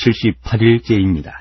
78일째입니다.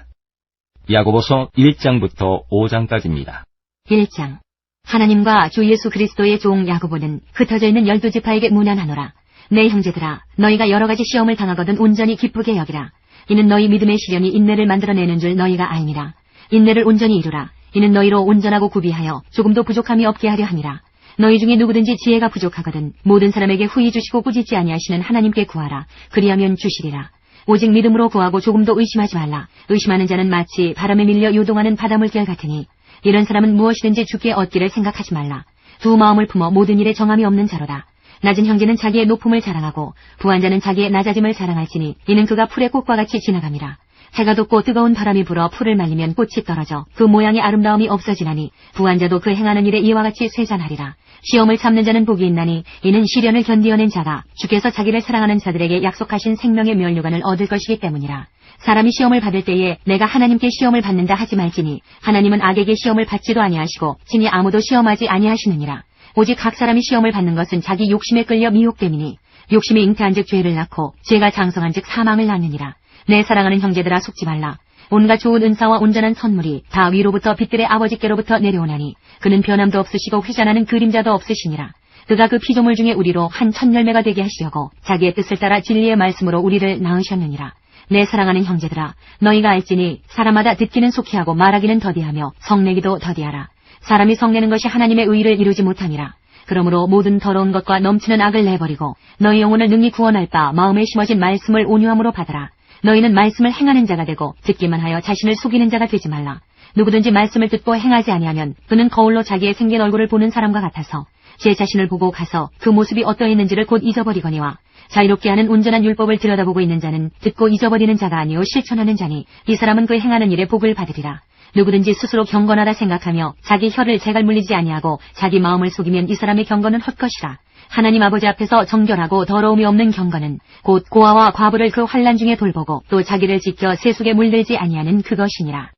야고보서 1장부터 5장까지입니다. 1장. 하나님과 주 예수 그리스도의 종 야고보는 흩어져 있는 12지파에게 문안하노라. 내 형제들아, 너희가 여러 가지 시험을 당하거든 온전히 기쁘게 여기라. 이는 너희 믿음의 시련이 인내를 만들어내는 줄 너희가 알미라. 인내를 온전히 이루라. 이는 너희로 온전하고 구비하여 조금도 부족함이 없게 하려 함이라. 너희 중에 누구든지 지혜가 부족하거든 모든 사람에게 후히 주시고 꾸짖지 아니하시는 하나님께 구하라. 그리하면 주시리라. 오직 믿음으로 구하고 조금도 의심하지 말라. 의심하는 자는 마치 바람에 밀려 요동하는 바닷물결 같으니 이런 사람은 무엇이든지 주께 얻기를 생각하지 말라. 두 마음을 품어 모든 일에 정함이 없는 자로다. 낮은 형제는 자기의 높음을 자랑하고 부한 자는 자기의 낮아짐을 자랑할지니 이는 그가 풀의 꽃과 같이 지나감이라. 해가 돋고 뜨거운 바람이 불어 풀을 말리면 꽃이 떨어져 그 모양의 아름다움이 없어지나니 부한 자도 그 행하는 일에 이와 같이 쇠잔하리라. 시험을 참는 자는 복이 있나니 이는 시련을 견디어낸 자가 주께서 자기를 사랑하는 자들에게 약속하신 생명의 면류관을 얻을 것이기 때문이라. 사람이 시험을 받을 때에 내가 하나님께 시험을 받는다 하지 말지니 하나님은 악에게 시험을 받지도 아니하시고 친히 아무도 시험하지 아니하시느니라. 오직 각 사람이 시험을 받는 것은 자기 욕심에 끌려 미혹됨이니 욕심이 잉태한즉 죄를 낳고 죄가 장성한즉 사망을 낳느니라. 내 사랑하는 형제들아 속지 말라. 온갖 좋은 은사와 온전한 선물이 다 위로부터 빛들의 아버지께로부터 내려오나니 그는 변함도 없으시고 회전하는 그림자도 없으시니라. 그가 그 피조물 중에 우리로 한 천열매가 되게 하시려고 자기의 뜻을 따라 진리의 말씀으로 우리를 낳으셨느니라. 내 사랑하는 형제들아, 너희가 알지니 사람마다 듣기는 속히 하고 말하기는 더디하며 성내기도 더디하라. 사람이 성내는 것이 하나님의 의를 이루지 못함이라. 그러므로 모든 더러운 것과 넘치는 악을 내버리고 너희 영혼을 능히 구원할 바 마음에 심어진 말씀을 온유함으로 받아라. 너희는 말씀을 행하는 자가 되고 듣기만 하여 자신을 속이는 자가 되지 말라. 누구든지 말씀을 듣고 행하지 아니하면 그는 거울로 자기의 생긴 얼굴을 보는 사람과 같아서 제 자신을 보고 가서 그 모습이 어떠했는지를 곧 잊어버리거니와 자유롭게 하는 온전한 율법을 들여다보고 있는 자는 듣고 잊어버리는 자가 아니요 실천하는 자니 이 사람은 그 행하는 일에 복을 받으리라. 누구든지 스스로 경건하다 생각하며 자기 혀를 재갈 물리지 아니하고 자기 마음을 속이면 이 사람의 경건은 헛것이라. 하나님 아버지 앞에서 정결하고 더러움이 없는 경건은 곧 고아와 과부를 그 환난 중에 돌보고 또 자기를 지켜 세속에 물들지 아니하는 그것이니라.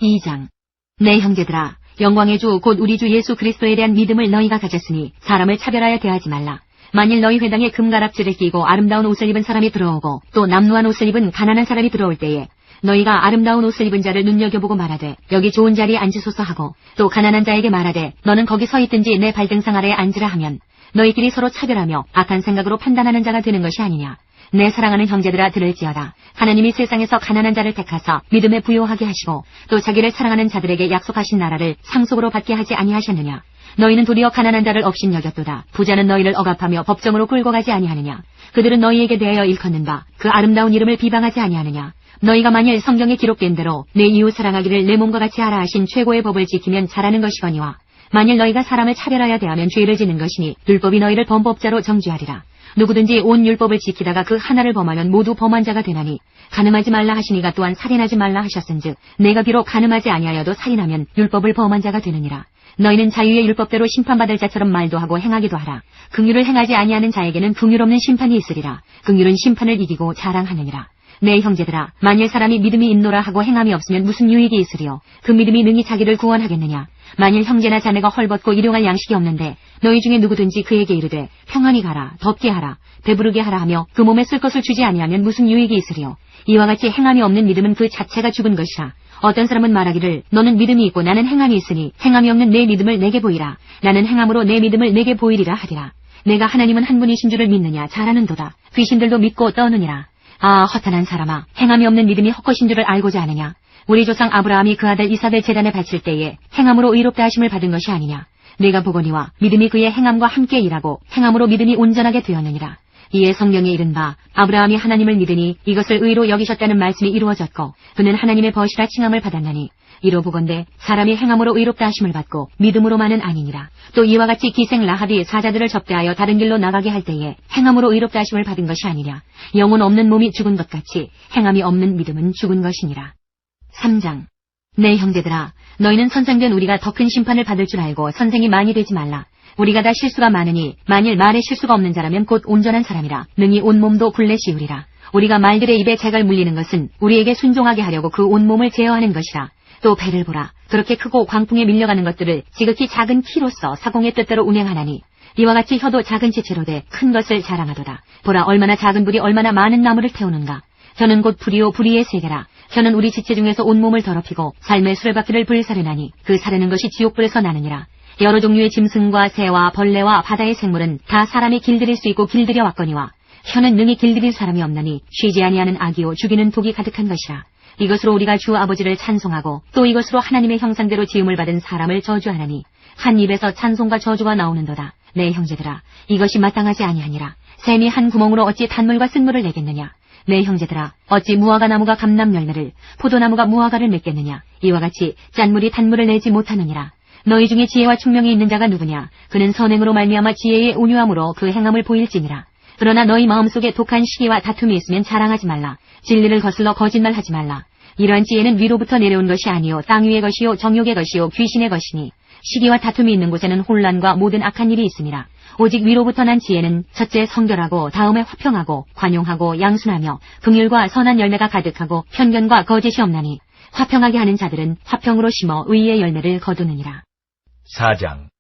2장. 내 형제들아, 영광의 주 곧 우리 주 예수 그리스도에 대한 믿음을 너희가 가졌으니 사람을 차별하여 대하지 말라. 만일 너희 회당에 금가락지를 끼고 아름다운 옷을 입은 사람이 들어오고 또 남루한 옷을 입은 가난한 사람이 들어올 때에 너희가 아름다운 옷을 입은 자를 눈여겨보고 말하되 여기 좋은 자리에 앉으소서 하고 또 가난한 자에게 말하되 너는 거기 서 있든지 내 발등상 아래에 앉으라 하면 너희끼리 서로 차별하며 악한 생각으로 판단하는 자가 되는 것이 아니냐. 내 사랑하는 형제들아 들을지어다. 하나님이 세상에서 가난한 자를 택하사 믿음에 부요하게 하시고 또 자기를 사랑하는 자들에게 약속하신 나라를 상속으로 받게 하지 아니하셨느냐. 너희는 도리어 가난한 자를 업신여겼도다. 부자는 너희를 억압하며 법정으로 끌고 가지 아니하느냐. 그들은 너희에게 대하여 일컫는 바 그 아름다운 이름을 비방하지 아니하느냐. 너희가 만일 성경에 기록된 대로 내 이웃 사랑하기를 내 몸과 같이 하라 하신 최고의 법을 지키면 잘하는 것이거니와 만일 너희가 사람을 차별하여 대하면 죄를 지는 것이니 율법이 너희를 범법자로 정죄하리라. 누구든지 온 율법을 지키다가 그 하나를 범하면 모두 범한 자가 되나니 간음하지 말라 하시니가 또한 살인하지 말라 하셨은즉 내가 비록 간음하지 아니하여도 살인하면 율법을 범한 자가 되느니라. 너희는 자유의 율법대로 심판받을 자처럼 말도 하고 행하기도 하라. 긍휼을 행하지 아니하는 자에게는 긍휼 없는 심판이 있으리라. 긍휼은 심판을 이기고 자랑하느니라. 내 형제들아, 만일 사람이 믿음이 있노라 하고 행함이 없으면 무슨 유익이 있으리요. 그 믿음이 능히 자기를 구원하겠느냐. 만일 형제나 자매가 헐벗고 일용할 양식이 없는데 너희 중에 누구든지 그에게 이르되 평안히 가라, 덥게 하라, 배부르게 하라 하며 그 몸에 쓸 것을 주지 아니하면 무슨 유익이 있으리요. 이와 같이 행함이 없는 믿음은 그 자체가 죽은 것이라. 어떤 사람은 말하기를 너는 믿음이 있고 나는 행함이 있으니 행함이 없는 내 믿음을 내게 보이라. 나는 행함으로 내 믿음을 내게 보이리라 하리라. 내가 하나님은 한 분이신 줄을 믿느냐. 잘하는도다. 귀신들도 믿고 떠느니라. 아, 허탄한 사람아, 행함이 없는 믿음이 헛것인 줄을 알고자 하느냐. 우리 조상 아브라함이 그 아들 이삭을 제단에 바칠 때에 행함으로 의롭다 하심을 받은 것이 아니냐. 내가 보거니와 믿음이 그의 행함과 함께 일하고 행함으로 믿음이 온전하게 되었느니라. 이에 성경에 이른 바 아브라함이 하나님을 믿으니 이것을 의로 여기셨다는 말씀이 이루어졌고 그는 하나님의 벗이라 칭함을 받았나니 이로 보건대 사람이 행함으로 의롭다 하심을 받고 믿음으로만은 아니니라. 또 이와 같이 기생 라합이 사자들을 접대하여 다른 길로 나가게 할 때에 행함으로 의롭다 하심을 받은 것이 아니냐. 영혼 없는 몸이 죽은 것 같이 행함이 없는 믿음은 죽은 것이니라. 3장. 내 형제들아, 너희는 선생된 우리가 더 큰 심판을 받을 줄 알고 선생이 많이 되지 말라. 우리가 다 실수가 많으니 만일 말에 실수가 없는 자라면 곧 온전한 사람이라 능히 온몸도 굴레 씌우리라. 우리가 말들의 입에 재갈 물리는 것은 우리에게 순종하게 하려고 그 온몸을 제어하는 것이라. 또 배를 보라. 그렇게 크고 광풍에 밀려가는 것들을 지극히 작은 키로서 사공의 뜻대로 운행하나니 이와 같이 혀도 작은 지체로 돼 큰 것을 자랑하도다. 보라, 얼마나 작은 불이 얼마나 많은 나무를 태우는가. 저는 곧 불이요 불의의 세계라. 저는 우리 지체 중에서 온몸을 더럽히고 삶의 수레바퀴를 불사르나니 그 사르는 것이 지옥불에서 나느니라. 여러 종류의 짐승과 새와 벌레와 바다의 생물은 다 사람이 길들일 수 있고 길들여 왔거니와 혀는 능히 길들일 사람이 없나니 쉬지 아니하는 악이요 죽이는 독이 가득한 것이라. 이것으로 우리가 주 아버지를 찬송하고 또 이것으로 하나님의 형상대로 지음을 받은 사람을 저주하나니 한 입에서 찬송과 저주가 나오는도다. 내 형제들아, 이것이 마땅하지 아니하니라. 샘이 한 구멍으로 어찌 단물과 쓴물을 내겠느냐. 내 형제들아, 어찌 무화과 나무가 감람 열매를, 포도나무가 무화과를 맺겠느냐. 이와 같이 짠물이 단물을 내지 못하느니라. 너희 중에 지혜와 총명이 있는 자가 누구냐. 그는 선행으로 말미암아 지혜의 온유함으로 그 행함을 보일지니라. 그러나 너희 마음속에 독한 시기와 다툼이 있으면 자랑하지 말라. 진리를 거슬러 거짓말하지 말라. 이러한 지혜는 위로부터 내려온 것이 아니요 땅 위의 것이요 정욕의 것이요 귀신의 것이니 시기와 다툼이 있는 곳에는 혼란과 모든 악한 일이 있으니라. 오직 위로부터 난 지혜는 첫째 성결하고 다음에 화평하고 관용하고 양순하며 긍휼과 선한 열매가 가득하고 편견과 거짓이 없나니 화평하게 하는 자들은 화평으로 심어 의의 열매를 거두느니라. 4장.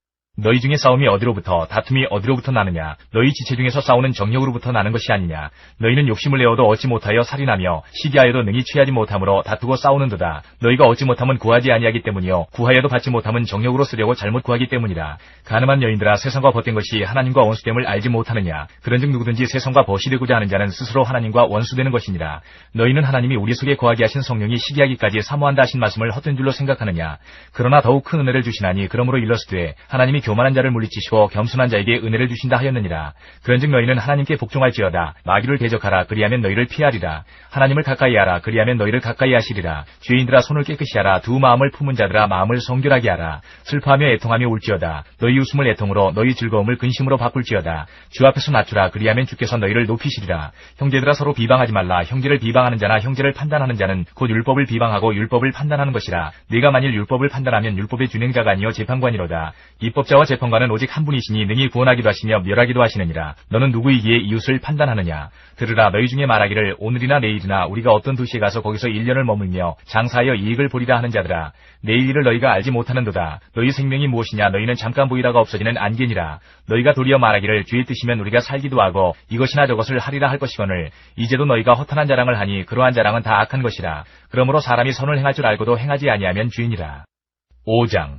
너희 중에 싸움이 어디로부터 다툼이 어디로부터 나느냐. 너희 지체 중에서 싸우는 정욕으로부터 나는 것이 아니냐. 너희는 욕심을 내어도 얻지 못하여 살인하며 시기하여도 능히 취하지 못함으로 다투고 싸우는도다. 너희가 얻지 못하면 구하지 아니하기 때문이요 구하여도 받지 못하면 정욕으로 쓰려고 잘못 구하기 때문이라. 가늠한 여인들아, 세상과 벗된 것이 하나님과 원수됨을 알지 못하느냐. 그런즉 누구든지 세상과 벗이 되고자 하는 자는 스스로 하나님과 원수되는 것이니라. 너희는 하나님이 우리 속에 거하게 하신 성령이 시기하기까지 사모한다 하신 말씀을 헛된 줄로 생각하느냐. 그러나 더욱 큰 은혜를 주시나니 그러므로 일러스되 하나님이 교만한 자를 물리치시고 겸손한 자에게 은혜를 주신다 하였느니라. 그런즉 너희는 하나님께 복종할지어다. 마귀를 대적하라. 그리하면 너희를 피하리라. 하나님을 가까이 하라. 그리하면 너희를 가까이 하시리라. 죄인들아, 손을 깨끗이 하라. 두 마음을 품은 자들아, 마음을 성결하게 하라. 슬퍼하며 애통하며 울지어다. 너희 웃음을 애통으로 너희 즐거움을 근심으로 바꿀지어다. 주 앞에서 낮추라. 그리하면 주께서 너희를 높이시리라. 형제들아, 서로 비방하지 말라. 형제를 비방하는 자나 형제를 판단하는 자는 곧 율법을 비방하고 율법을 판단하는 것이라. 네가 만일 율법을 판단하면 율법의 준행자가 아니요 재판관이로다. 입법자와 재판관은 오직 한 분이시니 능히 구원하기도 하시며 멸하기도 하시느니라. 너는 누구이기에 이웃을 판단하느냐. 들으라. 너희 중에 말하기를 오늘이나 내일이나 우리가 어떤 도시에 가서 거기서 1년을 머물며 장사하여 이익을 보리라 하는 자들아, 내일 일을 너희가 알지 못하는도다. 너희 생명이 무엇이냐. 너희는 잠깐 보이다가 없어지는 안개니라. 너희가 도리어 말하기를 주의 뜻이면 우리가 살기도 하고 이것이나 저것을 하리라 할 것이거늘 이제도 너희가 허탄한 자랑을 하니 그러한 자랑은 다 악한 것이라. 그러므로 사람이 선을 행할 줄 알고도 행하지 아니하면 죄니라. 5장.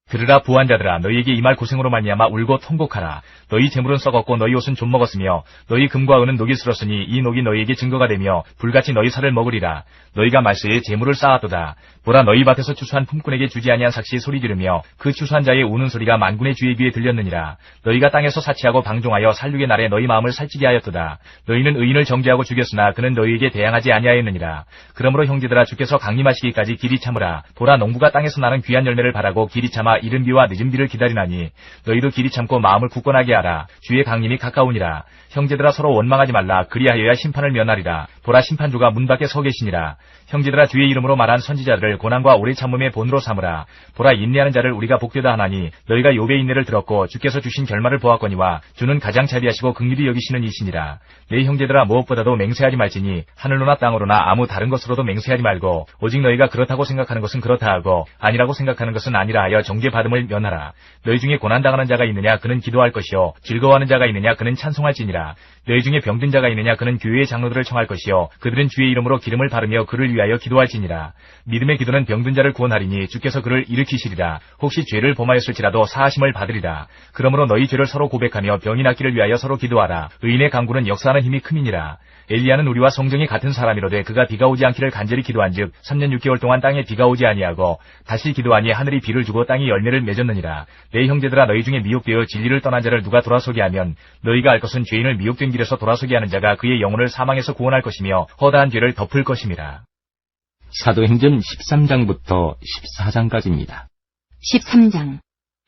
들으라. 부한 자들아, 너희에게 이 말 고생으로 말미암아 울고 통곡하라. 너희 재물은 썩었고 너희 옷은 좀 먹었으며 너희 금과 은은 녹이 슬었으니 이 녹이 너희에게 증거가 되며 불같이 너희 살을 먹으리라. 너희가 말세에 재물을 쌓았도다. 보라, 너희 밭에서 추수한 품꾼에게 주지 아니한 삭시 소리 지르며 그 추수한 자의 우는 소리가 만군의 주의 귀에 들렸느니라. 너희가 땅에서 사치하고 방종하여 살육의 날에 너희 마음을 살찌게 하였도다. 너희는 의인을 정죄하고 죽였으나 그는 너희에게 대항하지 아니하였느니라. 그러므로 형제들아, 주께서 강림하시기까지 길이 참으라. 보라, 농부가 땅에서 나는 귀한 열매를 바라고 길이 참아 이른 비와 늦은 비를 기다리나니 너희도 길이 참고 마음을 굳건하게 하라. 주의 강림이 가까우니라. 형제들아, 서로 원망하지 말라. 그리하여야 심판을 면하리라. 보라, 심판주가 문 밖에 서 계시니라. 형제들아, 주의 이름으로 말한 선지자들을 고난과 오래 참음의 본으로 삼으라. 보라, 인내하는 자를 우리가 복되다 하나니 너희가 욥의 인내를 들었고 주께서 주신 결말을 보았거니와 주는 가장 자비하시고 긍휼히 여기시는 이시니라. 내 형제들아, 무엇보다도 맹세하지 말지니 하늘로나 땅으로나 아무 다른 것으로도 맹세하지 말고 오직 너희가 그렇다고 생각하는 것은 그렇다 하고 아니라고 생각하는 것은 아니라 하여 정죄받음을 면하라. 너희 중에 고난당하는 자가 있느냐. 그는 기도할 것이요 즐거워하는 자가 있느냐. 그는 찬송할지니라. 너희 중에 병든 자가 있느냐. 그는 교회의 장로들을 청할 것이요 그들은 주의 이름으로 기름을 바르며 그를 위하여 기도할지니라. 믿음의 기도는 병든 자를 구원하리니 주께서 그를 일으키시리라. 혹시 죄를 범하였을지라도 사하심을 받으리라. 그러므로 너희 죄를 서로 고백하며 병이 낫기를 위하여 서로 기도하라. 의인의 강구는 역사하는 힘이 큼이니라. 엘리야는 우리와 성정이 같은 사람이로되 그가 비가 오지 않기를 간절히 기도한즉 3년 6개월 동안 땅에 비가 오지 아니하고 다시 기도하니 하늘이 비를 주고 땅이 열매를 맺었느니라. 내 형제들아, 너희 중에 미혹되어 진리를 떠난 자를 누가 돌아서게 하면 너희가 알 것은 죄인을 미혹된 길에서 돌아서게 하는 자가 그의 영혼을 사망에서 구원할 것이며 허다한 죄를 덮을 것임이라. 사도행전 13장부터 14장까지입니다. 13장.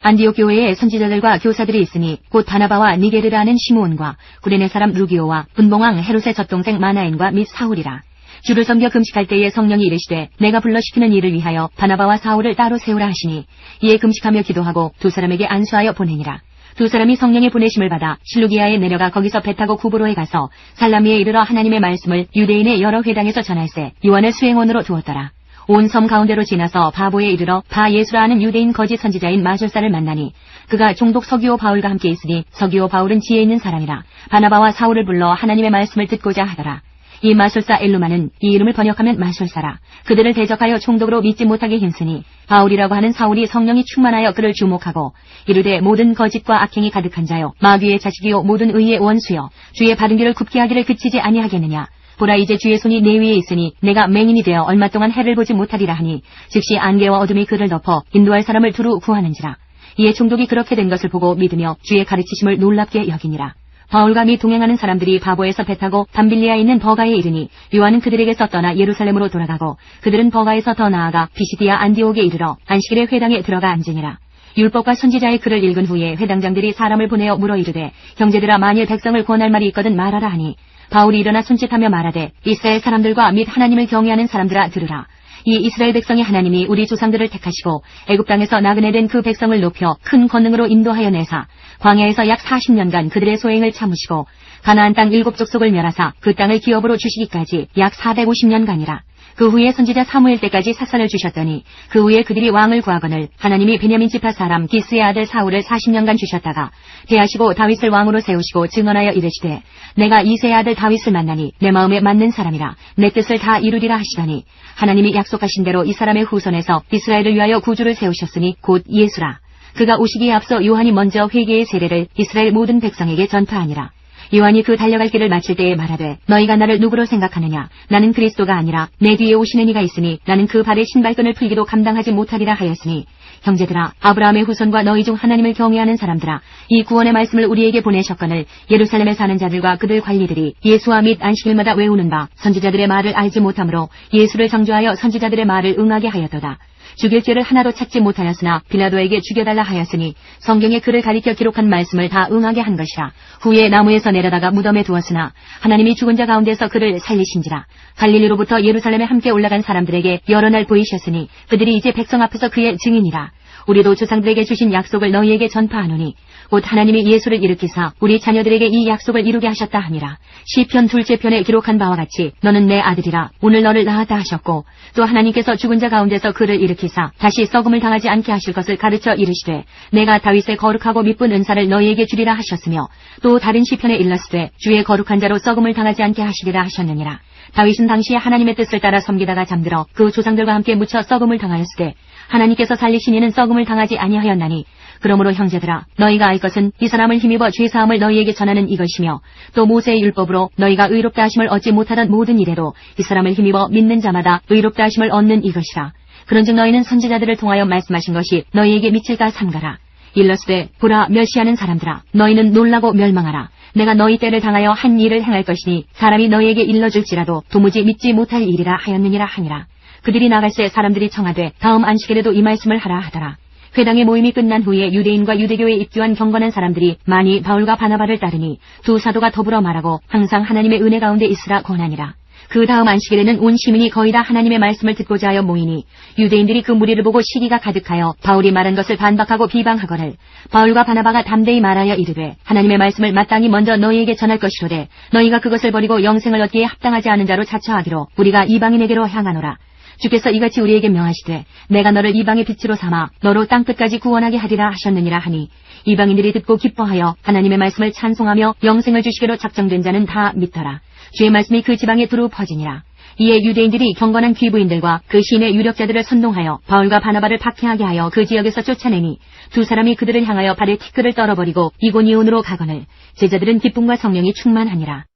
안디옥 교회에 선지자들과 교사들이 있으니 곧 바나바와 니게르라는 시므온과 구레네 사람 루기오와 분봉왕 헤롯의 젖동생 마나엔과 및 사울이라. 주를 섬겨 금식할 때에 성령이 이르시되 내가 불러 시키는 일을 위하여 바나바와 사울을 따로 세우라 하시니 이에 금식하며 기도하고 두 사람에게 안수하여 보내니라. 두 사람이 성령의 보내심을 받아 실루기아에 내려가 거기서 배 타고 구브로에 가서 살라미에 이르러 하나님의 말씀을 유대인의 여러 회당에서 전할세 요한을 수행원으로 두었더라. 온 섬 가운데로 지나서 바보에 이르러 바 예수라 하는 유대인 거짓 선지자인 마술사를 만나니 그가 종독 서기오 바울과 함께 있으니 서기오 바울은 지혜 있는 사람이라. 바나바와 사울을 불러 하나님의 말씀을 듣고자 하더라. 이 마술사 엘루마는 이 이름을 번역하면 마술사라. 그들을 대적하여 총독으로 믿지 못하게 힘쓰니 바울이라고 하는 사울이 성령이 충만하여 그를 주목하고 이르되 모든 거짓과 악행이 가득한 자요 마귀의 자식이요 모든 의의 원수요 주의 바른 길을 굽게 하기를 그치지 아니하겠느냐. 보라 이제 주의 손이 내 위에 있으니 내가 맹인이 되어 얼마 동안 해를 보지 못하리라 하니 즉시 안개와 어둠이 그를 덮어 인도할 사람을 두루 구하는지라. 이에 총독이 그렇게 된 것을 보고 믿으며 주의 가르치심을 놀랍게 여기니라. 바울과 및 동행하는 사람들이 바보에서 배 타고 담빌리아에 있는 버가에 이르니 요한은 그들에게서 떠나 예루살렘으로 돌아가고 그들은 버가에서 더 나아가 비시디아 안디옥에 이르러 안식일에 회당에 들어가 앉으니라. 율법과 선지자의 글을 읽은 후에 회당장들이 사람을 보내어 물어 이르되 형제들아 만일 백성을 권할 말이 있거든 말하라 하니 바울이 일어나 손짓하며 말하되 이스라엘 사람들과 및 하나님을 경외하는 사람들아 들으라. 이 이스라엘 백성이 하나님이 우리 조상들을 택하시고 애굽 땅에서 나그네 된 그 백성을 높여 큰 권능으로 인도하여 내사 광야에서 약 40년간 그들의 소행을 참으시고 가나안 땅 7족속을 멸하사 그 땅을 기업으로 주시기까지 약 450년간이라. 그 후에 선지자 사무엘 때까지 사선을 주셨더니 그 후에 그들이 왕을 구하거늘 하나님이 베냐민 지파 사람 기스의 아들 사울을 40년간 주셨다가 대하시고 다윗을 왕으로 세우시고 증언하여 이르시되 내가 이새의 아들 다윗을 만나니 내 마음에 맞는 사람이라 내 뜻을 다 이루리라 하시더니 하나님이 약속하신 대로 이 사람의 후손에서 이스라엘을 위하여 구주를 세우셨으니 곧 예수라. 그가 오시기에 앞서 요한이 먼저 회개의 세례를 이스라엘 모든 백성에게 전파하니라. 요한이 그 달려갈 길을 마칠 때에 말하되 너희가 나를 누구로 생각하느냐. 나는 그리스도가 아니라 내 뒤에 오시는 이가 있으니 나는 그 발의 신발끈을 풀기도 감당하지 못하리라 하였으니 형제들아 아브라함의 후손과 너희 중 하나님을 경외하는 사람들아 이 구원의 말씀을 우리에게 보내셨거늘 예루살렘에 사는 자들과 그들 관리들이 예수와 및 안식일마다 외우는 바 선지자들의 말을 알지 못하므로 예수를 정죄하여 선지자들의 말을 응하게 하였도다. 죽일 죄를 하나도 찾지 못하였으나 빌라도에게 죽여달라 하였으니 성경에 그를 가리켜 기록한 말씀을 다 응하게 한 것이라. 후에 나무에서 내려다가 무덤에 두었으나 하나님이 죽은 자 가운데서 그를 살리신지라. 갈릴리로부터 예루살렘에 함께 올라간 사람들에게 여러 날 보이셨으니 그들이 이제 백성 앞에서 그의 증인이라. 우리도 조상들에게 주신 약속을 너희에게 전파하노니 곧 하나님이 예수를 일으키사 우리 자녀들에게 이 약속을 이루게 하셨다 하니라. 시편 2째 편에 기록한 바와 같이 너는 내 아들이라 오늘 너를 낳았다 하셨고 또 하나님께서 죽은 자 가운데서 그를 일으키사 다시 썩음을 당하지 않게 하실 것을 가르쳐 이르시되 내가 다윗의 거룩하고 미쁜 은사를 너희에게 주리라 하셨으며 또 다른 시편에 일렀으되 주의 거룩한 자로 썩음을 당하지 않게 하시리라 하셨느니라. 다윗은 당시에 하나님의 뜻을 따라 섬기다가 잠들어 그 조상들과 함께 묻혀 썩음을 당하였으되 하나님께서 살리신 이는 썩음을 당하지 아니하였나니 그러므로 형제들아 너희가 알 것은 이 사람을 힘입어 죄사함을 너희에게 전하는 이것이며 또 모세의 율법으로 너희가 의롭다 하심을 얻지 못하던 모든 이래로 이 사람을 힘입어 믿는 자마다 의롭다 하심을 얻는 이것이라. 그런즉 너희는 선지자들을 통하여 말씀하신 것이 너희에게 미칠까 삼가라. 일러스되 보라 멸시하는 사람들아 너희는 놀라고 멸망하라. 내가 너희 때를 당하여 한 일을 행할 것이니 사람이 너희에게 일러줄지라도 도무지 믿지 못할 일이라 하였느니라 하니라. 그들이 나갈새 사람들이 청하되 다음 안식일에도 이 말씀을 하라 하더라. 회당의 모임이 끝난 후에 유대인과 유대교에 입교한 경건한 사람들이 많이 바울과 바나바를 따르니 두 사도가 더불어 말하고 항상 하나님의 은혜 가운데 있으라 권하니라. 그 다음 안식일에는 온 시민이 거의 다 하나님의 말씀을 듣고자 하여 모이니 유대인들이 그 무리를 보고 시기가 가득하여 바울이 말한 것을 반박하고 비방하거늘 바울과 바나바가 담대히 말하여 이르되 하나님의 말씀을 마땅히 먼저 너희에게 전할 것이로되 너희가 그것을 버리고 영생을 얻기에 합당하지 않은 자로 자처하기로 우리가 이방인에게로 향하노라. 주께서 이같이 우리에게 명하시되 내가 너를 이방의 빛으로 삼아 너로 땅끝까지 구원하게 하리라 하셨느니라 하니 이방인들이 듣고 기뻐하여 하나님의 말씀을 찬송하며 영생을 주시기로 작정된 자는 다 믿더라. 주의 말씀이 그 지방에 두루 퍼지니라. 이에 유대인들이 경건한 귀부인들과 그 시내 유력자들을 선동하여 바울과 바나바를 박해하게 하여 그 지역에서 쫓아내니 두 사람이 그들을 향하여 발에 티끌을 떨어버리고 이고니온으로 가거늘 제자들은 기쁨과 성령이 충만하니라.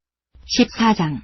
14장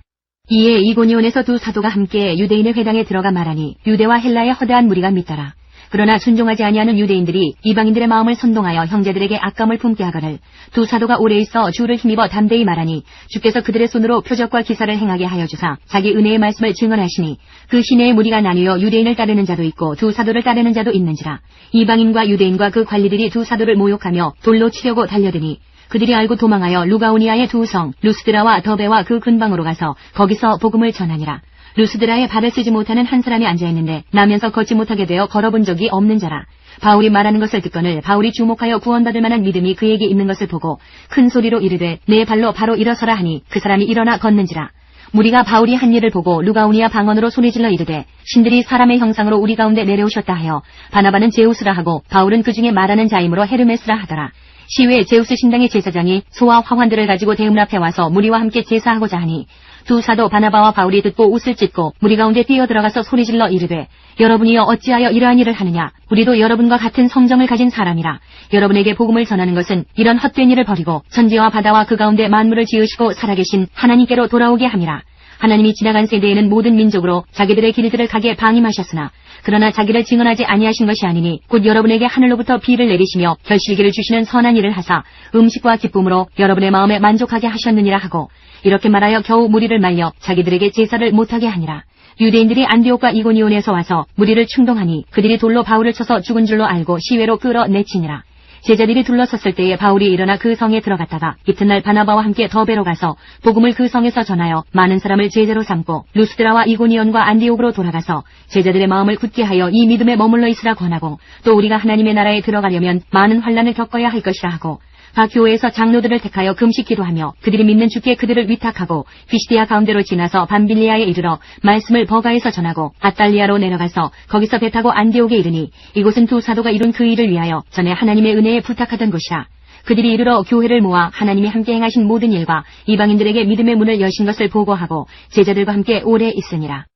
이에 이고니온에서 두 사도가 함께 유대인의 회당에 들어가 말하니 유대와 헬라의 허다한 무리가 믿더라. 그러나 순종하지 아니하는 유대인들이 이방인들의 마음을 선동하여 형제들에게 악감을 품게 하거늘 두 사도가 오래 있어 주를 힘입어 담대히 말하니 주께서 그들의 손으로 표적과 기사를 행하게 하여 주사 자기 은혜의 말씀을 증언하시니 그 시내의 무리가 나뉘어 유대인을 따르는 자도 있고 두 사도를 따르는 자도 있는지라. 이방인과 유대인과 그 관리들이 두 사도를 모욕하며 돌로 치려고 달려드니 그들이 알고 도망하여 루가오니아의 두 성 루스드라와 더베와 그 근방으로 가서 거기서 복음을 전하니라. 루스드라에 발을 쓰지 못하는 한 사람이 앉아있는데 나면서 걷지 못하게 되어 걸어본 적이 없는 자라. 바울이 말하는 것을 듣거늘 바울이 주목하여 구원받을 만한 믿음이 그에게 있는 것을 보고 큰 소리로 이르되 내 발로 바로 일어서라 하니 그 사람이 일어나 걷는지라. 무리가 바울이 한 일을 보고 루가오니아 방언으로 소리질러 이르되 신들이 사람의 형상으로 우리 가운데 내려오셨다 하여 바나바는 제우스라 하고 바울은 그 중에 말하는 자이므로 헤르메스라 하더라. 시외 제우스 신당의 제사장이 소와 화환들을 가지고 대문 앞에 와서 무리와 함께 제사하고자 하니 두 사도 바나바와 바울이 듣고 웃을 찢고 무리 가운데 뛰어들어가서 소리질러 이르되 여러분이여 어찌하여 이러한 일을 하느냐. 우리도 여러분과 같은 성정을 가진 사람이라. 여러분에게 복음을 전하는 것은 이런 헛된 일을 버리고 천지와 바다와 그 가운데 만물을 지으시고 살아계신 하나님께로 돌아오게 함이라. 하나님이 지나간 세대에는 모든 민족으로 자기들의 길들을 가게 방임하셨으나 그러나 자기를 증언하지 아니하신 것이 아니니 곧 여러분에게 하늘로부터 비를 내리시며 결실기를 주시는 선한 일을 하사 음식과 기쁨으로 여러분의 마음에 만족하게 하셨느니라 하고 이렇게 말하여 겨우 무리를 말려 자기들에게 제사를 못하게 하니라. 유대인들이 안디옥과 이고니온에서 와서 무리를 충동하니 그들이 돌로 바울을 쳐서 죽은 줄로 알고 시외로 끌어내치니라. 제자들이 둘러섰을 때에 바울이 일어나 그 성에 들어갔다가 이튿날 바나바와 함께 더베로 가서 복음을 그 성에서 전하여 많은 사람을 제자로 삼고 루스드라와 이고니온과 안디옥으로 돌아가서 제자들의 마음을 굳게 하여 이 믿음에 머물러 있으라 권하고 또 우리가 하나님의 나라에 들어가려면 많은 환난을 겪어야 할 것이라 하고 각 교회에서 장로들을 택하여 금식 기도하며 그들이 믿는 주께 그들을 위탁하고 피시디아 가운데로 지나서 밤빌리아에 이르러 말씀을 버가에서 전하고 아달리아로 내려가서 거기서 배 타고 안디옥에 이르니 이곳은 두 사도가 이룬 그 일을 위하여 전에 하나님의 은혜에 부탁하던 곳이라. 그들이 이르러 교회를 모아 하나님이 함께 행하신 모든 일과 이방인들에게 믿음의 문을 여신 것을 보고하고 제자들과 함께 오래 있으니라.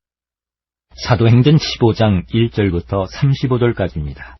사도행전 15장 1절부터 35절까지입니다.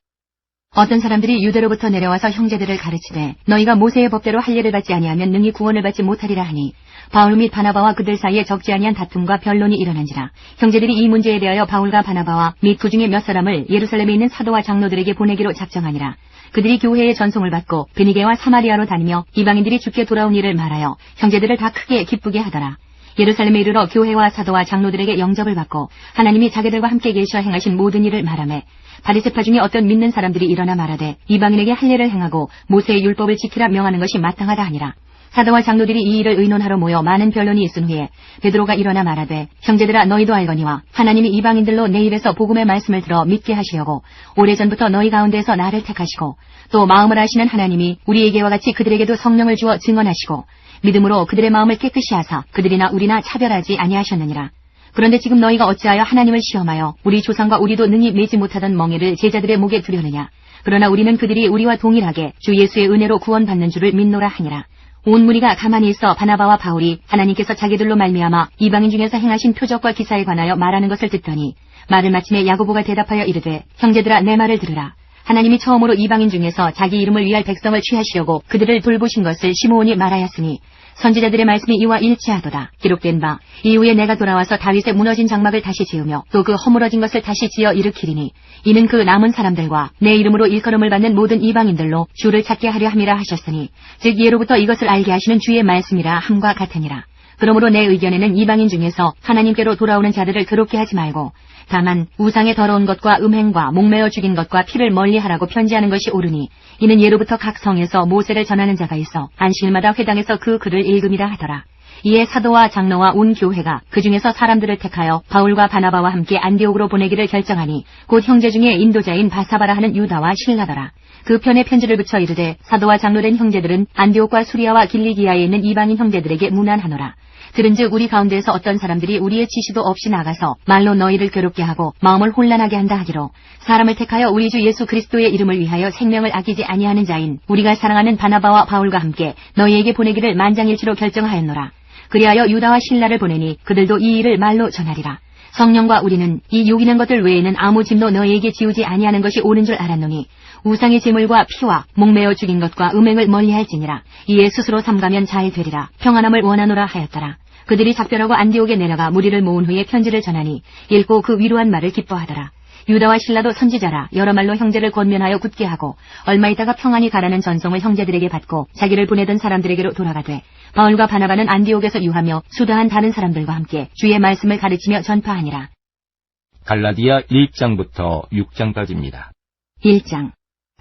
어떤 사람들이 유대로부터 내려와서 형제들을 가르치되 너희가 모세의 법대로 할례를 받지 아니하면 능히 구원을 받지 못하리라 하니 바울 및 바나바와 그들 사이에 적지 아니한 다툼과 변론이 일어난지라. 형제들이 이 문제에 대하여 바울과 바나바와 및 그 중에 몇 사람을 예루살렘에 있는 사도와 장로들에게 보내기로 작정하니라. 그들이 교회의 전송을 받고 베니게와 사마리아로 다니며 이방인들이 주께 돌아온 일을 말하여 형제들을 다 크게 기쁘게 하더라. 예루살렘에 이르러 교회와 사도와 장로들에게 영접을 받고 하나님이 자기들과 함께 계셔 행하신 모든 일을 말하매 바리새파 중에 어떤 믿는 사람들이 일어나 말하되 이방인에게 할례를 행하고 모세의 율법을 지키라 명하는 것이 마땅하다 하니라. 사도와 장로들이 이 일을 의논하러 모여 많은 변론이 있은 후에 베드로가 일어나 말하되 형제들아 너희도 알거니와 하나님이 이방인들로 내 입에서 복음의 말씀을 들어 믿게 하시려고 오래전부터 너희 가운데에서 나를 택하시고 또 마음을 아시는 하나님이 우리에게와 같이 그들에게도 성령을 주어 증언하시고 믿음으로 그들의 마음을 깨끗이 하사 그들이나 우리나 차별하지 아니하셨느니라. 그런데 지금 너희가 어찌하여 하나님을 시험하여 우리 조상과 우리도 능히 매지 못하던 멍에를 제자들의 목에 두려느냐. 그러나 우리는 그들이 우리와 동일하게 주 예수의 은혜로 구원받는 줄을 믿노라 하니라. 온 무리가 가만히 있어 바나바와 바울이 하나님께서 자기들로 말미암아 이방인 중에서 행하신 표적과 기사에 관하여 말하는 것을 듣더니 말을 마침에 야고보가 대답하여 이르되 형제들아 내 말을 들으라. 하나님이 처음으로 이방인 중에서 자기 이름을 위할 백성을 취하시려고 그들을 돌보신 것을 시므온이 말하였으니 선지자들의 말씀이 이와 일치하도다. 기록된 바 이후에 내가 돌아와서 다윗의 무너진 장막을 다시 지으며 또 그 허물어진 것을 다시 지어 일으키리니 이는 그 남은 사람들과 내 이름으로 일컬음을 받는 모든 이방인들로 주를 찾게 하려 함이라 하셨으니 즉 예로부터 이것을 알게 하시는 주의 말씀이라 함과 같으니라. 그러므로 내 의견에는 이방인 중에서 하나님께로 돌아오는 자들을 괴롭게 하지 말고 다만 우상의 더러운 것과 음행과 목매어 죽인 것과 피를 멀리하라고 편지하는 것이 옳으니 이는 예로부터 각 성에서 모세를 전하는 자가 있어 안식일마다 회당에서 그 글을 읽음이라 하더라. 이에 사도와 장로와 온 교회가 그 중에서 사람들을 택하여 바울과 바나바와 함께 안디옥으로 보내기를 결정하니 곧 형제 중에 인도자인 바사바라 하는 유다와 실라더라. 그 편에 편지를 붙여 이르되 사도와 장로된 형제들은 안디옥과 수리아와 길리기아에 있는 이방인 형제들에게 문안하노라. 들은즉 우리 가운데에서 어떤 사람들이 우리의 지시도 없이 나가서 말로 너희를 괴롭게 하고 마음을 혼란하게 한다 하기로 사람을 택하여 우리 주 예수 그리스도의 이름을 위하여 생명을 아끼지 아니하는 자인 우리가 사랑하는 바나바와 바울과 함께 너희에게 보내기를 만장일치로 결정하였노라. 그리하여 유다와 실라를 보내니 그들도 이 일을 말로 전하리라. 성령과 우리는 이 요기는 것들 외에는 아무 짐도 너희에게 지우지 아니하는 것이 옳은 줄 알았노니 우상의 제물과 피와 목매어 죽인 것과 음행을 멀리할지니라. 이에 스스로 삼가면 잘 되리라. 평안함을 원하노라 하였더라. 그들이 작별하고 안디옥에 내려가 무리를 모은 후에 편지를 전하니 읽고 그 위로한 말을 기뻐하더라. 유다와 실라도 선지자라 여러 말로 형제를 권면하여 굳게 하고 얼마 있다가 평안히 가라는 전송을 형제들에게 받고 자기를 보내던 사람들에게로 돌아가되 바울과 바나바는 안디옥에서 유하며 수다한 다른 사람들과 함께 주의 말씀을 가르치며 전파하니라. 갈라디아 1장부터 6장까지입니다. 1장.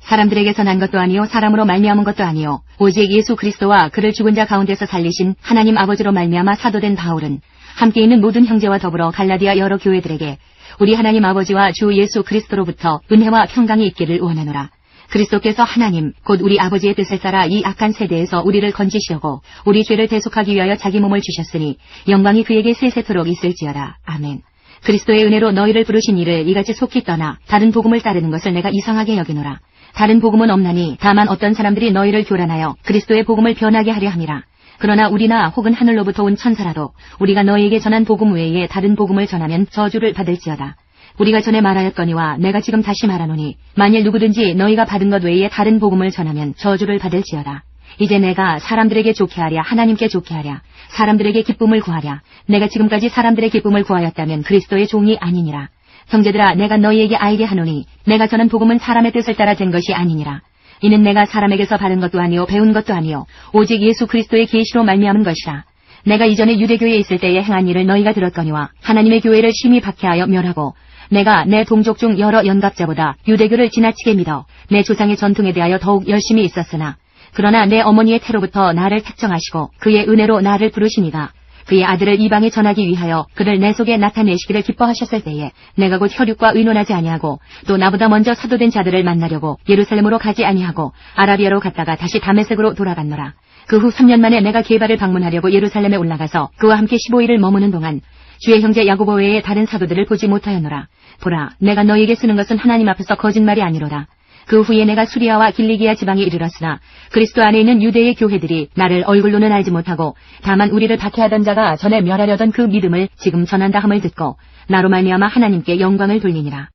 사람들에게서 난 것도 아니요 사람으로 말미암은 것도 아니요 오직 예수 그리스도와 그를 죽은 자 가운데서 살리신 하나님 아버지로 말미암아 사도된 바울은 함께 있는 모든 형제와 더불어 갈라디아 여러 교회들에게 우리 하나님 아버지와 주 예수 그리스도로부터 은혜와 평강이 있기를 원하노라. 그리스도께서 하나님 곧 우리 아버지의 뜻을 따라 이 악한 세대에서 우리를 건지시려고 우리 죄를 대속하기 위하여 자기 몸을 주셨으니 영광이 그에게 세세토록 있을지어다. 아멘. 그리스도의 은혜로 너희를 부르신 이를 이같이 속히 떠나 다른 복음을 따르는 것을 내가 이상하게 여기노라. 다른 복음은 없나니 다만 어떤 사람들이 너희를 교란하여 그리스도의 복음을 변하게 하려 함이라. 그러나 우리나 혹은 하늘로부터 온 천사라도 우리가 너희에게 전한 복음 외에 다른 복음을 전하면 저주를 받을지어다. 우리가 전에 말하였거니와 내가 지금 다시 말하노니 만일 누구든지 너희가 받은 것 외에 다른 복음을 전하면 저주를 받을지어다. 이제 내가 사람들에게 좋게 하랴 하나님께 좋게 하랴 사람들에게 기쁨을 구하랴 내가 지금까지 사람들의 기쁨을 구하였다면 그리스도의 종이 아니니라. 형제들아 내가 너희에게 알게 하노니 내가 전한 복음은 사람의 뜻을 따라 된 것이 아니니라. 이는 내가 사람에게서 받은 것도 아니요 배운 것도 아니요 오직 예수 그리스도의 계시로 말미암은 것이라. 내가 이전에 유대교에 있을 때에 행한 일을 너희가 들었거니와 하나님의 교회를 심히 박해하여 멸하고 내가 내 동족 중 여러 연갑자보다 유대교를 지나치게 믿어 내 조상의 전통에 대하여 더욱 열심히 있었으나 그러나 내 어머니의 태로부터 나를 택정하시고 그의 은혜로 나를 부르시니가 그의 아들을 이방에 전하기 위하여 그를 내 속에 나타내시기를 기뻐하셨을 때에 내가 곧 혈육과 의논하지 아니하고 또 나보다 먼저 사도된 자들을 만나려고 예루살렘으로 가지 아니하고 아라비아로 갔다가 다시 다메섹으로 돌아갔노라. 그 후 3년 만에 내가 게바를 방문하려고 예루살렘에 올라가서 그와 함께 15일을 머무는 동안 주의 형제 야고보 외에 다른 사도들을 보지 못하였노라. 보라, 내가 너희에게 쓰는 것은 하나님 앞에서 거짓말이 아니로다. 그 후에 내가 수리아와 길리기아 지방에 이르렀으나 그리스도 안에 있는 유대의 교회들이 나를 얼굴로는 알지 못하고 다만 우리를 박해하던 자가 전에 멸하려던 그 믿음을 지금 전한다 함을 듣고 나로 말미암아 하나님께 영광을 돌리니라.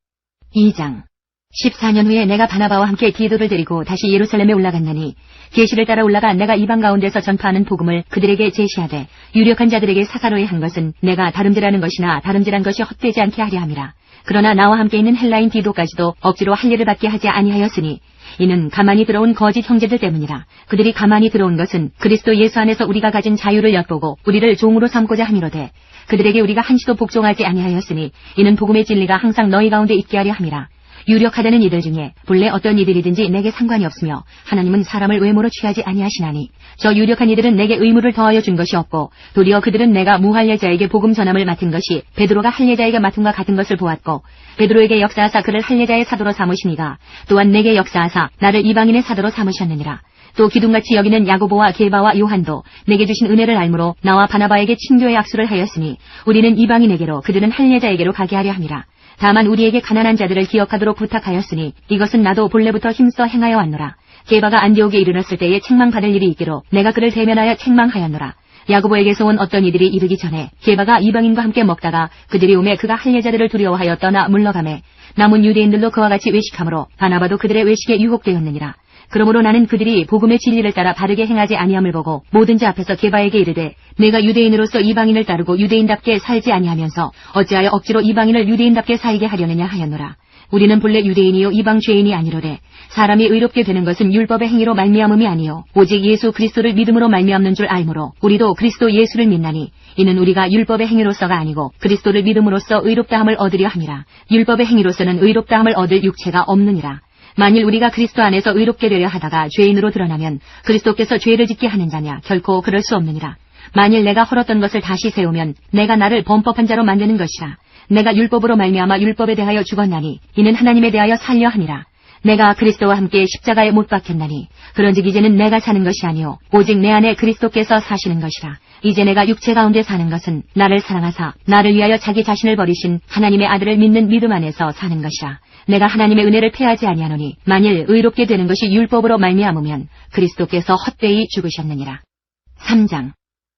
2장 14년 후에 내가 바나바와 함께 디도를 데리고 다시 예루살렘에 올라갔나니 계시를 따라 올라가 내가 이방 가운데서 전파하는 복음을 그들에게 제시하되 유력한 자들에게 사사로이 한 것은 내가 다름질하는 것이나 다름질한 것이 헛되지 않게 하려 함이라. 그러나 나와 함께 있는 헬라인 디도까지도 억지로 할 일을 받게 하지 아니하였으니 이는 가만히 들어온 거짓 형제들 때문이라. 그들이 가만히 들어온 것은 그리스도 예수 안에서 우리가 가진 자유를 엿보고 우리를 종으로 삼고자 함이로되 그들에게 우리가 한시도 복종하지 아니하였으니 이는 복음의 진리가 항상 너희 가운데 있게 하려 함이라. 유력하다는 이들 중에 본래 어떤 이들이든지 내게 상관이 없으며 하나님은 사람을 외모로 취하지 아니하시나니 저 유력한 이들은 내게 의무를 더하여 준 것이 없고 도리어 그들은 내가 무할례자에게 복음 전함을 맡은 것이 베드로가 할례자에게 맡음과 같은 것을 보았고 베드로에게 역사하사 그를 할례자의 사도로 삼으시니가 또한 내게 역사하사 나를 이방인의 사도로 삼으셨느니라. 또 기둥같이 여기는 야고보와 게바와 요한도 내게 주신 은혜를 알므로 나와 바나바에게 친교의 악수를 하였으니 우리는 이방인에게로 그들은 할례자에게로 가게 하려 함이라. 다만 우리에게 가난한 자들을 기억하도록 부탁하였으니 이것은 나도 본래부터 힘써 행하여 왔노라. 게바가 안디옥에 이르렀을 때에 책망받을 일이 있기로 내가 그를 대면하여 책망하였노라. 야고보에게서 온 어떤 이들이 이르기 전에 게바가 이방인과 함께 먹다가 그들이 오매 그가 할례자들을 두려워하여 떠나 물러가매 남은 유대인들도 그와 같이 외식하므로 바나바도 그들의 외식에 유혹되었느니라. 그러므로 나는 그들이 복음의 진리를 따라 바르게 행하지 아니함을 보고 모든 자 앞에서 게바에게 이르되 내가 유대인으로서 이방인을 따르고 유대인답게 살지 아니하면서 어찌하여 억지로 이방인을 유대인답게 살게 하려느냐 하였노라. 우리는 본래 유대인이요 이방 죄인이 아니로되 사람이 의롭게 되는 것은 율법의 행위로 말미암음이 아니요 오직 예수 그리스도를 믿음으로 말미암는 줄 알므로 우리도 그리스도 예수를 믿나니 이는 우리가 율법의 행위로서가 아니고 그리스도를 믿음으로써 의롭다함을 얻으려 함이라. 율법의 행위로서는 의롭다함을 얻을 육체가 없느니라. 만일 우리가 그리스도 안에서 의롭게 되려 하다가 죄인으로 드러나면 그리스도께서 죄를 짓게 하는 자냐 결코 그럴 수 없느니라. 만일 내가 헐었던 것을 다시 세우면 내가 나를 범법한 자로 만드는 것이라. 내가 율법으로 말미암아 율법에 대하여 죽었나니 이는 하나님에 대하여 살려 함이라. 내가 그리스도와 함께 십자가에 못 박혔나니 그런즉 이제는 내가 사는 것이 아니요 오직 내 안에 그리스도께서 사시는 것이라. 이제 내가 육체 가운데 사는 것은 나를 사랑하사 나를 위하여 자기 자신을 버리신 하나님의 아들을 믿는 믿음 안에서 사는 것이라. 내가 하나님의 은혜를 패하지 아니하노니 만일 의롭게 되는 것이 율법으로 말미암으면 그리스도께서 헛되이 죽으셨느니라. 3장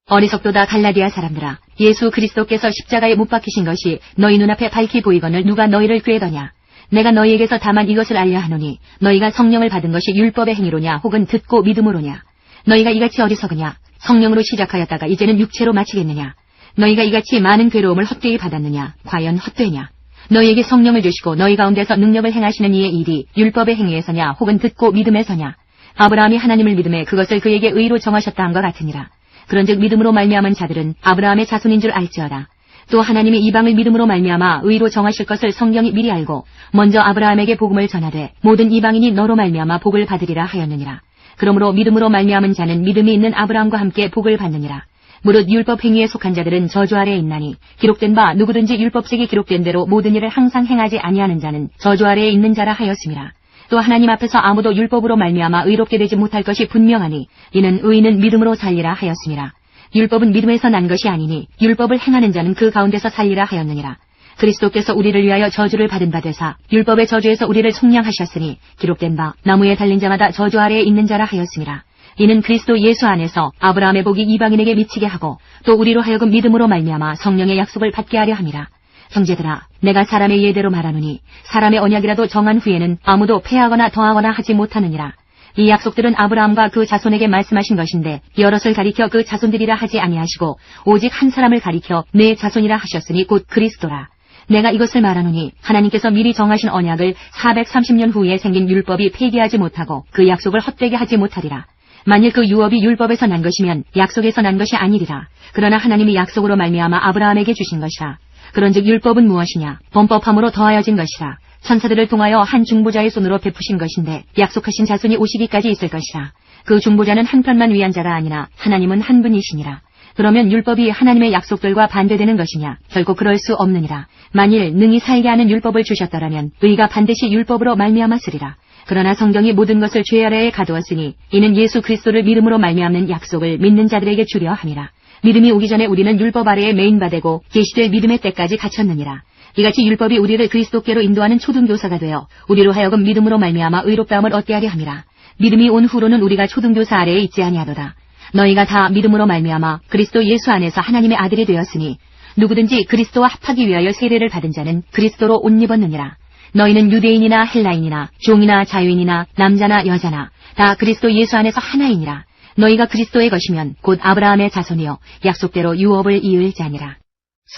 어리석도다 갈라디아 사람들아 예수 그리스도께서 십자가에 못 박히신 것이 너희 눈앞에 밝히 보이거늘 누가 너희를 꾀더냐. 내가 너희에게서 다만 이것을 알려 하노니 너희가 성령을 받은 것이 율법의 행위로냐 혹은 듣고 믿음으로냐. 너희가 이같이 어리석으냐. 성령으로 시작하였다가 이제는 육체로 마치겠느냐. 너희가 이같이 많은 괴로움을 헛되이 받았느냐. 과연 헛되냐. 너희에게 성령을 주시고 너희 가운데서 능력을 행하시는 이의 일이 율법의 행위에서냐 혹은 듣고 믿음에서냐. 아브라함이 하나님을 믿음에 그것을 그에게 의로 정하셨다 함과 같으니라. 그런즉 믿음으로 말미암은 자들은 아브라함의 자손인 줄 알지어다. 또 하나님이 이방을 믿음으로 말미암아 의로 정하실 것을 성경이 미리 알고 먼저 아브라함에게 복음을 전하되 모든 이방인이 너로 말미암아 복을 받으리라 하였느니라. 그러므로 믿음으로 말미암은 자는 믿음이 있는 아브라함과 함께 복을 받느니라. 무릇 율법 행위에 속한 자들은 저주 아래에 있나니 기록된 바 누구든지 율법책이 기록된 대로 모든 일을 항상 행하지 아니하는 자는 저주 아래에 있는 자라 하였음이라. 또 하나님 앞에서 아무도 율법으로 말미암아 의롭게 되지 못할 것이 분명하니 이는 의인은 믿음으로 살리라 하였음이라. 율법은 믿음에서 난 것이 아니니 율법을 행하는 자는 그 가운데서 살리라 하였느니라. 그리스도께서 우리를 위하여 저주를 받은 바 되사 율법의 저주에서 우리를 속량하셨으니 기록된 바 나무에 달린 자마다 저주 아래에 있는 자라 하였음이라. 이는 그리스도 예수 안에서 아브라함의 복이 이방인에게 미치게 하고 또 우리로 하여금 믿음으로 말미암아 성령의 약속을 받게 하려 함이라. 형제들아, 내가 사람의 예대로 말하노니 사람의 언약이라도 정한 후에는 아무도 폐하거나 더하거나 하지 못하느니라. 이 약속들은 아브라함과 그 자손에게 말씀하신 것인데 여럿을 가리켜 그 자손들이라 하지 아니하시고 오직 한 사람을 가리켜 내 자손이라 하셨으니 곧 그리스도라. 내가 이것을 말하노니 하나님께서 미리 정하신 언약을 430년 후에 생긴 율법이 폐기하지 못하고 그 약속을 헛되게 하지 못하리라. 만일 그 유업이 율법에서 난 것이면 약속에서 난 것이 아니리라. 그러나 하나님이 약속으로 말미암아 아브라함에게 주신 것이라. 그런즉 율법은 무엇이냐? 범법함으로 더하여진 것이라. 천사들을 통하여 한 중보자의 손으로 베푸신 것인데 약속하신 자손이 오시기까지 있을 것이라. 그 중보자는 한 편만 위한 자가 아니라 하나님은 한 분이시니라. 그러면 율법이 하나님의 약속들과 반대되는 것이냐? 결코 그럴 수 없느니라. 만일 능히 살게 하는 율법을 주셨더라면 의가 반드시 율법으로 말미암았으리라. 그러나 성경이 모든 것을 죄 아래에 가두었으니 이는 예수 그리스도를 믿음으로 말미암는 약속을 믿는 자들에게 주려 함이라. 믿음이 오기 전에 우리는 율법 아래에 매인바되고 계시될 믿음의 때까지 갇혔느니라. 이같이 율법이 우리를 그리스도께로 인도하는 초등교사가 되어 우리로 하여금 믿음으로 말미암아 의롭다함을 얻게 하려 함이라. 믿음이 온 후로는 우리가 초등교사 아래에 있지 아니하도다. 너희가 다 믿음으로 말미암아 그리스도 예수 안에서 하나님의 아들이 되었으니 누구든지 그리스도와 합하기 위하여 세례를 받은 자는 그리스도로 옷 입었느니라. 너희는 유대인이나 헬라인이나 종이나 자유인이나 남자나 여자나 다 그리스도 예수 안에서 하나이니라. 너희가 그리스도의 것이면 곧 아브라함의 자손이요 약속대로 유업을 이을 자니라.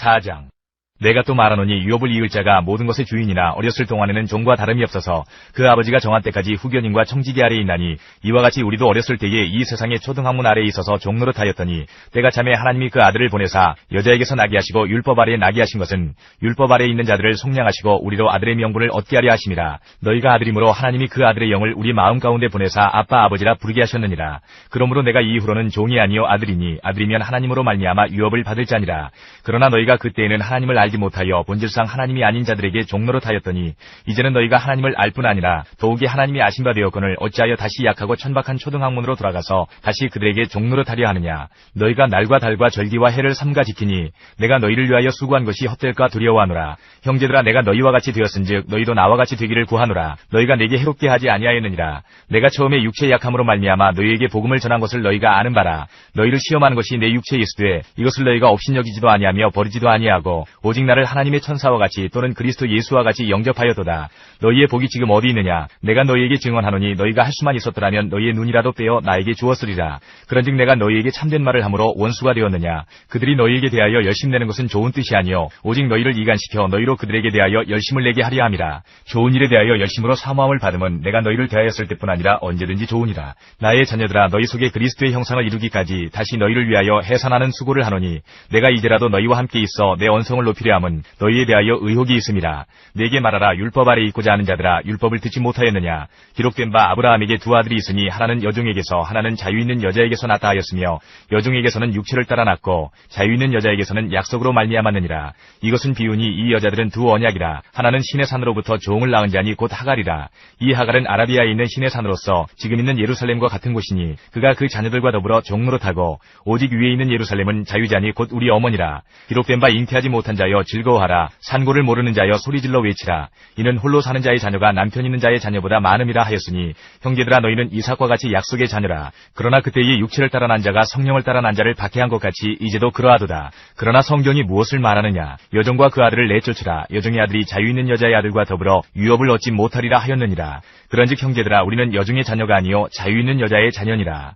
4장. 내가 또 말하노니 유업을 이을 자가 모든 것의 주인이나 어렸을 동안에는 종과 다름이 없어서 그 아버지가 정한 때까지 후견인과 청지기 아래에 있나니 이와 같이 우리도 어렸을 때에 이 세상의 초등학문 아래에 있어서 종 노릇하였더니 때가 참에 하나님이 그 아들을 보내사 여자에게서 나게 하시고 율법 아래에 나게 하신 것은 율법 아래에 있는 자들을 속량하시고 우리로 아들의 명분을 얻게 하려 하심이라. 너희가 아들이므로 하나님이 그 아들의 영을 우리 마음 가운데 보내사 아빠 아버지라 부르게 하셨느니라. 그러므로 내가 이후로는 종이 아니요 아들이니 아들이면 하나님으로 말미암아 유업을 받을 자니라. 그러나 너희가 그때에는 하나님을 알지 못하여 본질상 하나님이 아닌 자들에게 종노릇하였더니 이제는 너희가 하나님을 알 뿐 아니라 더욱이 하나님이 아신 바 되었거늘 어찌하여 다시 약하고 천박한 초등학문으로 돌아가서 다시 그들에게 종노릇하려 하느냐. 너희가 날과 달과 절기와 해를 삼가 지키니 내가 너희를 위하여 수고한 것이 헛될까 두려워하노라. 형제들아, 내가 너희와 같이 되었은즉 너희도 나와 같이 되기를 구하노라. 너희가 내게 해롭게 하지 아니하였느니라. 내가 처음에 육체의 약함으로 말미암아 너희에게 복음을 전한 것을 너희가 아는 바라. 너희를 시험하는 것이 내 육체에 있으되 이것을 너희가 업신여기지도 아니하며 버리지도 아니하고 오직 나를 하나님의 천사와 같이 또는 그리스도 예수와 같이 영접하였도다. 너희의 복이 지금 어디 있느냐? 내가 너희에게 증언하노니 너희가 할 수만 있었더라면 너희의 눈이라도 빼어 나에게 주었으리라. 그런즉 내가 너희에게 참된 말을 함으로 원수가 되었느냐? 그들이 너희에게 대하여 열심내는 것은 좋은 뜻이 아니요 오직 너희를 이간시켜 너희로 그들에게 대하여 열심을 내게 하려 함이라. 좋은 일에 대하여 열심으로 사모함을 받음은 내가 너희를 대하였을 때뿐 아니라 언제든지 좋으니라. 나의 자녀들아, 너희 속에 그리스도의 형상을 이루기까지 다시 너희를 위하여 해산하는 수고를 하노니 내가 이제라도 너희와 함께 있어 내 언성을 높이려 함은 너희에 대하여 의혹이 있음이라. 내게 말하라. 율법 아래 있고자 하는 자들아, 율법을 듣지 못하였느냐? 기록된 바 아브라함에게 두 아들이 있으니 하나는 여종에게서 하나는 자유 있는 여자에게서 낳다 하였으며 여종에게서는 육체를 따라 낳고 자유 있는 여자에게서는 약속으로 말미암았느니라. 이것은 비유니 이 여자들은 두 언약이라. 하나는 신의 산으로부터 종을 낳은 자니 곧 하갈이라. 이 하갈은 아라비아에 있는 신의 산으로서 지금 있는 예루살렘과 같은 곳이니 그가 그 자녀들과 더불어 종노릇하고 오직 위에 있는 예루살렘은 자유자니 곧 우리 어머니라. 기록된 바 잉태하지 못한 자여 즐거워하라. 산고를 모르는 자여 소리질러 외치라. 이는 홀로 사는 자의 자녀가 남편 있는 자의 자녀보다 많음이라 하였으니 형제들아, 너희는 이삭과 같이 약속의 자녀라. 그러나 그때의 육체를 따라 난 자가 성령을 따라 난 자를 박해한 것 같이 이제도 그러하도다. 그러나 성경이 무엇을 말하느냐? 여종과 그 아들을 내쫓으라. 여종의 아들이 자유 있는 여자의 아들과 더불어 유업을 얻지 못하리라 하였느니라. 그런즉 형제들아, 우리는 여종의 자녀가 아니요 자유 있는 여자의 자녀니라.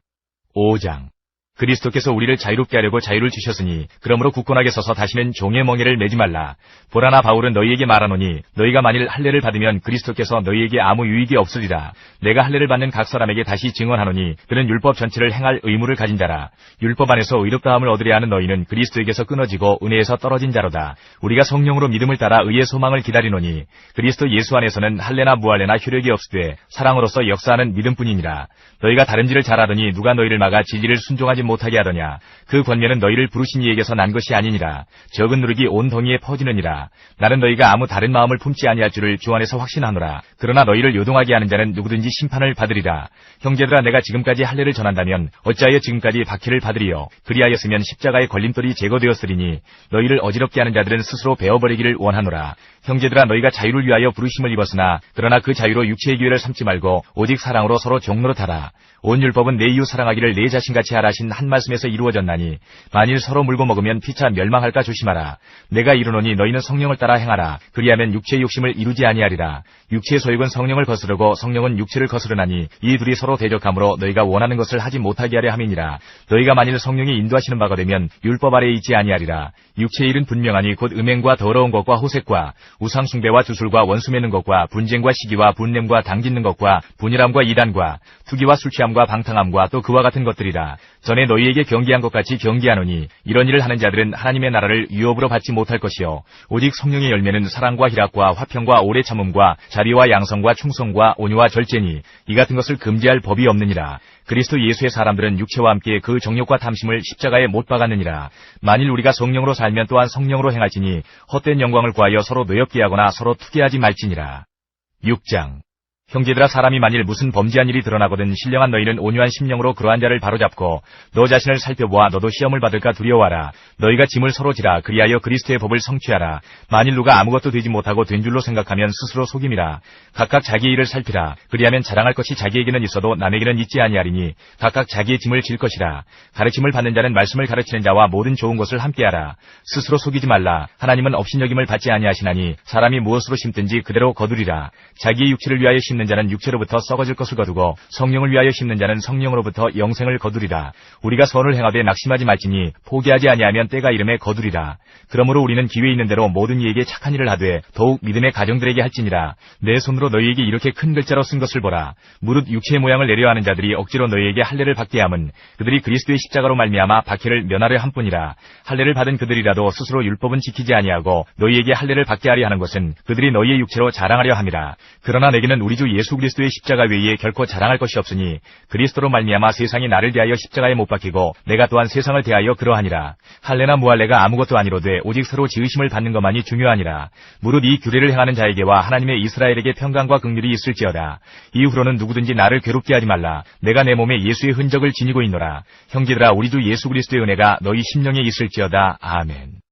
5장. 그리스도께서 우리를 자유롭게 하려고 자유를 주셨으니 그러므로 굳건하게 서서 다시는 종의 멍에를 매지 말라. 보라나 바울은 너희에게 말하노니 너희가 만일 할례를 받으면 그리스도께서 너희에게 아무 유익이 없으리라. 내가 할례를 받는 각 사람에게 다시 증언하노니 그는 율법 전체를 행할 의무를 가진 자라. 율법 안에서 의롭다함을 얻으려 하는 너희는 그리스도에게서 끊어지고 은혜에서 떨어진 자로다. 우리가 성령으로 믿음을 따라 의의 소망을 기다리노니 그리스도 예수 안에서는 할례나 무할례나 효력이 없으되 사랑으로서 역사하는 믿음뿐이니라. 너희가 다름질을 잘하더니 누가 너희를 막아 진리를 순종하지 못하게 하더냐. 그 권면은 너희를 부르신 이에게서 난 것이 아니니라. 적은 누룩이 온 덩이에 퍼지느니라. 나는 너희가 아무 다른 마음을 품지 아니할 줄을 주 안에서 확신하노라. 그러나 너희를 요동하게 하는 자는 누구든지 심판을 받으리라. 형제들아, 내가 지금까지 할례를 전한다면 어찌하여 지금까지 박해를 받으리요. 그리하였으면 십자가의 걸림돌이 제거되었으리니 너희를 어지럽게 하는 자들은 스스로 베어버리기를 원하노라. 형제들아, 너희가 자유를 위하여 부르심을 입었으나 그러나 그 자유로 육체의 기회를 삼지 말고 오직 사랑으로 서로 종노릇하라. 온 율법은 내 이웃 사랑하기를 내 자신같이 하라 하신 한 말씀에서 이루어졌나니 만일 서로 물고 먹으면 피차 멸망할까 조심하라. 내가 이르노니 너희는 성령을 따라 행하라. 그리하면 육체의 욕심을 이루지 아니하리라. 육체의 소욕은 성령을 거스르고 성령은 육체를 거스르나니 이 둘이 서로 대적하므로 너희가 원하는 것을 하지 못하게 하려 함이니라. 너희가 만일 성령이 인도하시는 바가 되면 율법 아래에 있지 아니하리라. 육체의 일은 분명하니 곧 음행과 더러운 것과 호색과 우상숭배와 주술과 원수 맺는 것과 분쟁과 시기와 분냄과 당짓는 것과 분일함과 이단과 투기와 술취함과 방탕함과 또 그와 같은 것들이라. 전에 너희에게 경계한 것 같이 경계하노니 이런 일을 하는 자들은 하나님의 나라를 유업으로 받지 못할 것이요 오직 성령의 열매는 사랑과 희락과 화평과 오래 참음과 자비와 양성과 충성과 온유와 절제니 이 같은 것을 금지할 법이 없느니라. 그리스도 예수의 사람들은 육체와 함께 그 정욕과 탐심을 십자가에 못 박았느니라. 만일 우리가 성령으로 살면 또한 성령으로 행하지니 헛된 영광을 구하여 서로 노엽게 하거나 서로 투기하지 말지니라. 6장. 형제들아, 사람이 만일 무슨 범죄한 일이 드러나거든 신령한 너희는 온유한 심령으로 그러한 자를 바로잡고 너 자신을 살펴보아 너도 시험을 받을까 두려워하라. 너희가 짐을 서로 지라. 그리하여 그리스도의 법을 성취하라. 만일 누가 아무것도 되지 못하고 된 줄로 생각하면 스스로 속임이라. 각각 자기의 일을 살피라. 그리하면 자랑할 것이 자기에게는 있어도 남에게는 있지 아니하리니 각각 자기의 짐을 질 것이라. 가르침을 받는 자는 말씀을 가르치는 자와 모든 좋은 것을 함께하라. 스스로 속이지 말라. 하나님은 업신여김을 받지 아니하시나니 사람이 무엇으로 심든지 그대로 거두리라. 자기의 육체를 위하여 심는 자는 육체로부터 썩어질 것을 거두고 성령을 위하여 심는 자는 성령으로부터 영생을 거두리라. 우리가 선을 행하되 낙심하지 말지니 포기하지 아니하면 때가 이름에 거두리라. 그러므로 우리는 기회 있는 대로 모든 이에게 착한 일을 하되 더욱 믿음의 가정들에게 할지니라. 내 손으로 너희에게 이렇게 큰 글자로 쓴 것을 보라. 무릇 육체의 모양을 내려하는 자들이 억지로 너희에게 할례를 받게 함은 그들이 그리스도의 십자가로 말미암아 박해를 면하려 함뿐이라. 할례를 받은 그들이라도 스스로 율법은 지키지 아니하고 너희에게 할례를 받게 하려 하는 것은 그들이 너희의 육체로 자랑하려 함이라. 그러나 내게는 우리 주 예수 그리스도의 십자가 외에 결코 자랑할 것이 없으니 그리스도로 말미암아 세상이 나를 대하여 십자가에 못 박히고 내가 또한 세상을 대하여 그러하니라. 할례나 무할례가 아무것도 아니로되 오직 서로 지으심을 받는 것만이 중요하니라. 무릇 이 규례를 행하는 자에게와 하나님의 이스라엘에게 평강과 긍휼이 있을지어다. 이후로는 누구든지 나를 괴롭게 하지 말라. 내가 내 몸에 예수의 흔적을 지니고 있노라. 형제들아, 우리 주 예수 그리스도의 은혜가 너희 심령에 있을지어다. 아멘.